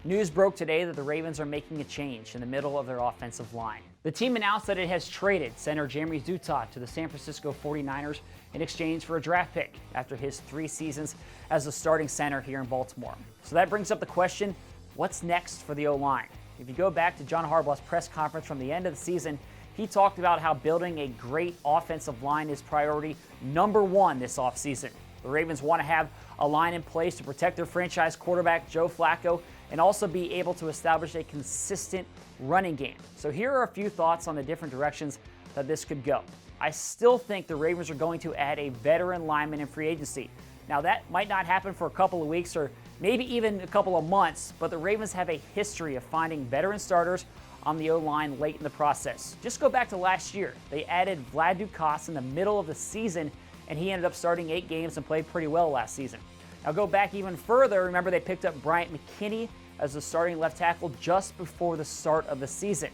News broke today that the Ravens are making a change in the middle of their offensive line. The team announced that it has traded center Jeremy Zuttah to the San Francisco 49ers in exchange for a draft pick after his 3 seasons as a starting center here in Baltimore. So that brings up the question, what's next for the O-line? If you go back to John Harbaugh's press conference from the end of the season, he talked about how building a great offensive line is priority number 1 this offseason. The Ravens want to have a line in place to protect their franchise quarterback, Joe Flacco, and also be able to establish a consistent running game. So here are a few thoughts on the different directions that this could go. I still think the Ravens are going to add a veteran lineman in free agency. Now that might not happen for a couple of weeks or maybe even a couple of months, but the Ravens have a history of finding veteran starters on the O-line late in the process. Just go back to last year. They added Vlad Dukas in the middle of the season, and he ended up starting 8 games and played pretty well last season. Now go back even further. Remember, they picked up Bryant McKinney as the starting left tackle just before the start of the season.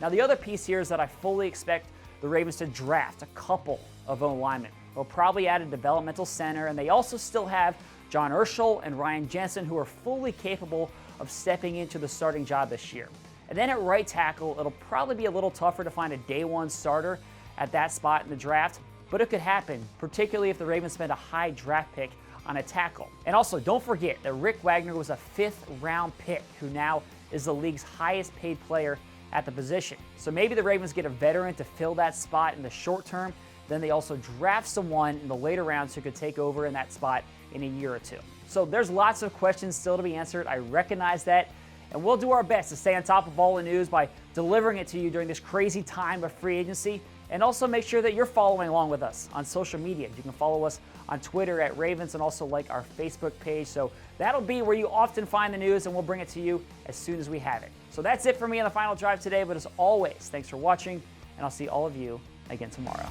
Now the other piece here is that I fully expect the Ravens to draft a couple of O-linemen. They'll probably add a developmental center, and they also still have John Urschel and Ryan Jensen, who are fully capable of stepping into the starting job this year. And then at right tackle, it'll probably be a little tougher to find a day 1 starter at that spot in the draft, but it could happen, particularly if the Ravens spend a high draft pick on a tackle. And also, don't forget that Rick Wagner was a 5th-round pick who now is the league's highest paid player at the position. So maybe the Ravens get a veteran to fill that spot in the short term, then they also draft someone in the later rounds who could take over in that spot in a year or 2. So there's lots of questions still to be answered. I recognize that. And we'll do our best to stay on top of all the news by delivering it to you during this crazy time of free agency. And also make sure that you're following along with us on social media. You can follow us on Twitter at Ravens and also like our Facebook page. So that'll be where you often find the news, and we'll bring it to you as soon as we have it. So that's it for me on the final drive today. But as always, thanks for watching, and I'll see all of you again tomorrow.